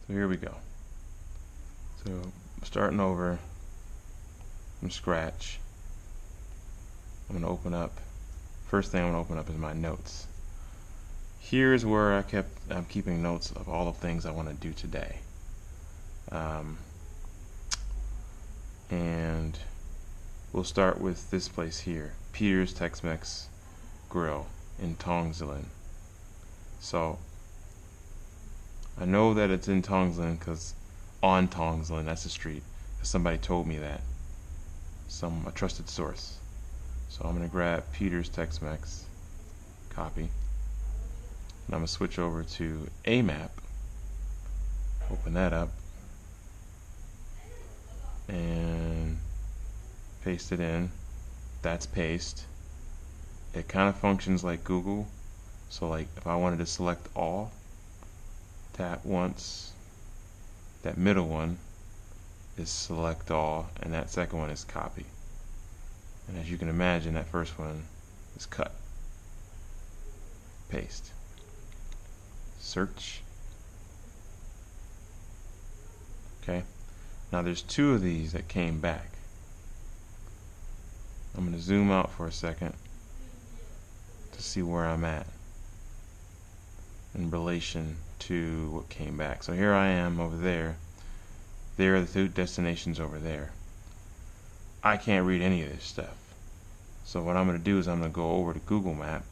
So here we go. So starting over from scratch, I'm going to open up, first thing I'm going to open up is my notes. Here's where I'm keeping notes of all the things I want to do today. And we'll start with this place here, Peter's Tex-Mex Grill in Tongzilin. So I know that it's in Tongzilin because on Tongzilin, that's the street, because somebody told me that, a trusted source. So I'm going to grab Peter's Tex-Mex, copy, and I'm going to switch over to Amap, open that up, and paste it in. That's paste. It kind of functions like Google. So like if I wanted to select all, tap once, that middle one is select all, and that second one is copy. And as you can imagine, that first one is cut. Paste. Search. Okay. Now there's two of these that came back. I'm going to zoom out for a second to see where I'm at in relation to what came back. So here I am over there. There are the two destinations over there. I can't read any of this stuff. So what I'm going to do is I'm going to go over to Google Map.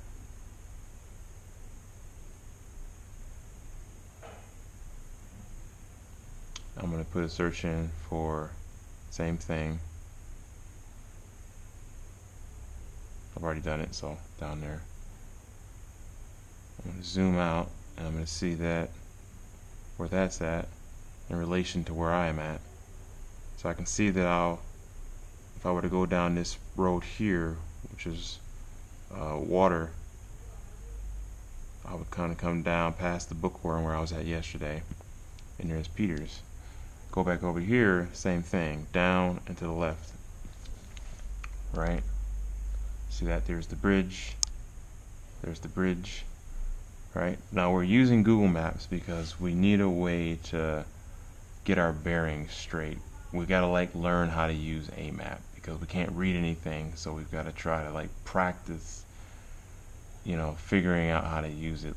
I'm going to put a search in for same thing. I've already done it, so down there. I'm going to zoom out and I'm going to see that where that's at in relation to where I am at. So I can see that if I were to go down this road here, which is water, I would kind of come down past the bookworm where I was at yesterday, and there's Peter's. Go back over here, same thing, down and to the left, right? See that there's the bridge, right? Now we're using Google Maps because we need a way to get our bearings straight. We gotta learn how to use Amap because we can't read anything, so we've got to try to practice, figuring out how to use it.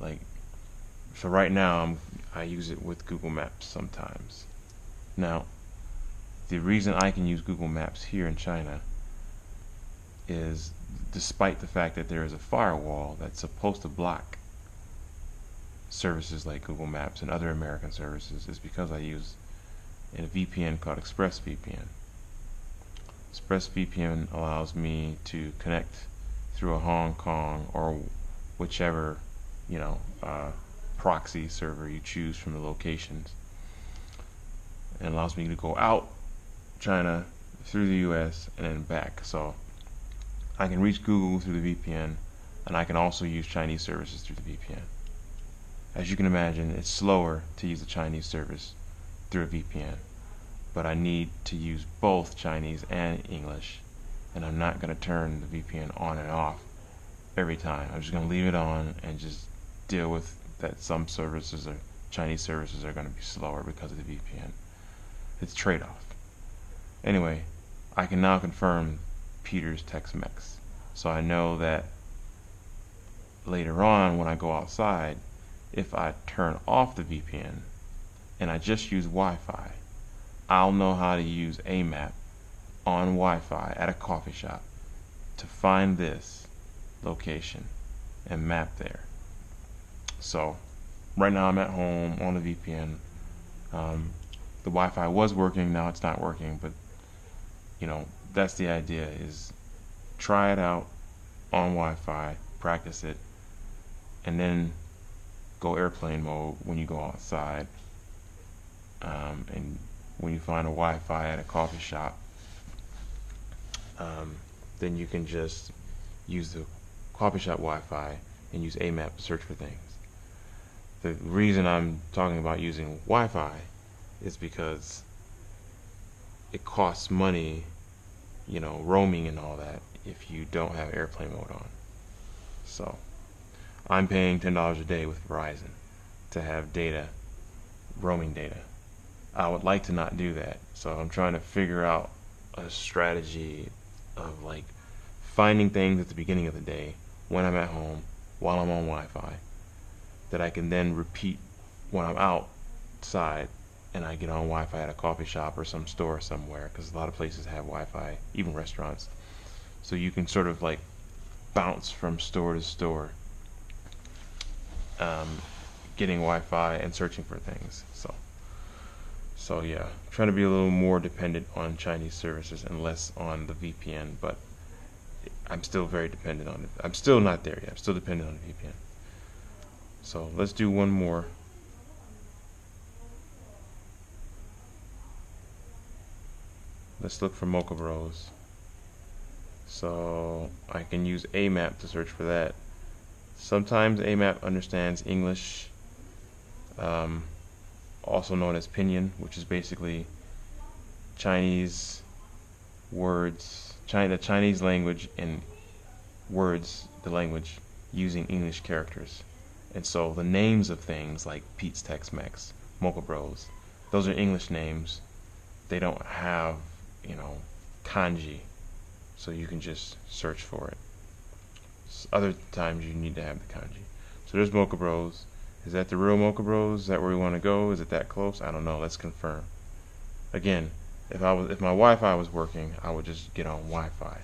So right now I use it with Google Maps sometimes. Now, the reason I can use Google Maps here in China is despite the fact that there is a firewall that's supposed to block services like Google Maps and other American services, is because I use a VPN called expressvpn. ExpressVPN allows me to connect through a Hong Kong or whichever proxy server you choose from the locations, and allows me to go out China through the US and then back. So I can reach Google through the VPN, and I can also use Chinese services through the VPN. As you can imagine, it's slower to use a Chinese service through a VPN, but I need to use both Chinese and English, and I'm not going to turn the VPN on and off every time. I'm just going to leave it on and just deal with that some services or Chinese services are going to be slower because of the VPN. It's trade-off. Anyway, I can now confirm Peter's Tex-Mex, so I know that later on when I go outside, if I turn off the VPN and I just use Wi-Fi, I'll know how to use Amap on Wi-Fi at a coffee shop to find this location and map there. So right now I'm at home on the VPN. The Wi-Fi was working, now it's not working, but that's the idea, is try it out on Wi-Fi, practice it, and then go airplane mode when you go outside. And when you find a Wi-Fi at a coffee shop, then you can just use the coffee shop Wi-Fi and use Amap to search for things. The reason I'm talking about using Wi-Fi is because it costs money, roaming and all that, if you don't have airplane mode on. So I'm paying $10 a day with Verizon to have data roaming data. I would like to not do that, so I'm trying to figure out a strategy of like finding things at the beginning of the day when I'm at home while I'm on Wi-Fi that I can then repeat when I'm outside and I get on Wi-Fi at a coffee shop or some store somewhere, because a lot of places have Wi-Fi, even restaurants. So you can sort of like bounce from store to store, um, getting Wi-Fi and searching for things. So yeah, trying to be a little more dependent on Chinese services and less on the VPN, but I'm still very dependent on it. I'm still not there yet. I'm still dependent on the VPN. So let's do one more. Let's look for Mocha Bros. So I can use Amap to search for that. Sometimes Amap understands English, also known as Pinyin, which is basically Chinese words, the Chinese language and words, the language, using English characters. And so the names of things like Pete's Tex-Mex, Mocha Bros, those are English names. They don't have, kanji, so you can just search for it. Other times you need to have the kanji. So there's Mocha Bros. Is that the real Mocha Bros? Is that where we want to go? Is it that close? I don't know. Let's confirm. Again, if my Wi-Fi was working, I would just get on Wi-Fi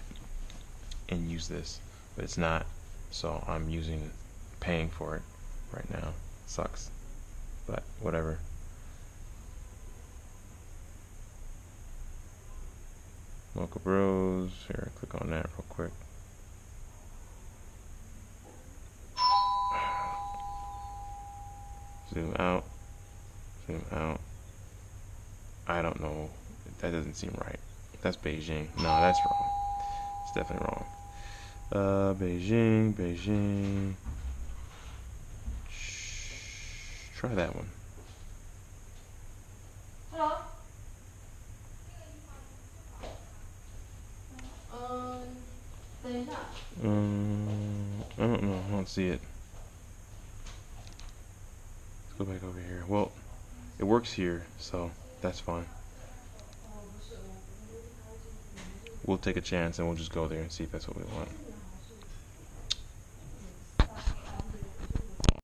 and use this, but it's not. So I'm paying for it right now. Sucks, but whatever. Mocha Bros. Here, click on that real quick. Zoom out. Zoom out. I don't know. That doesn't seem right. That's Beijing. No, that's wrong. It's definitely wrong. Beijing. Try that one. Hello. I don't know. I don't see it. Let's go back over here. Well, it works here, so that's fine. We'll take a chance and we'll just go there and see if that's what we want.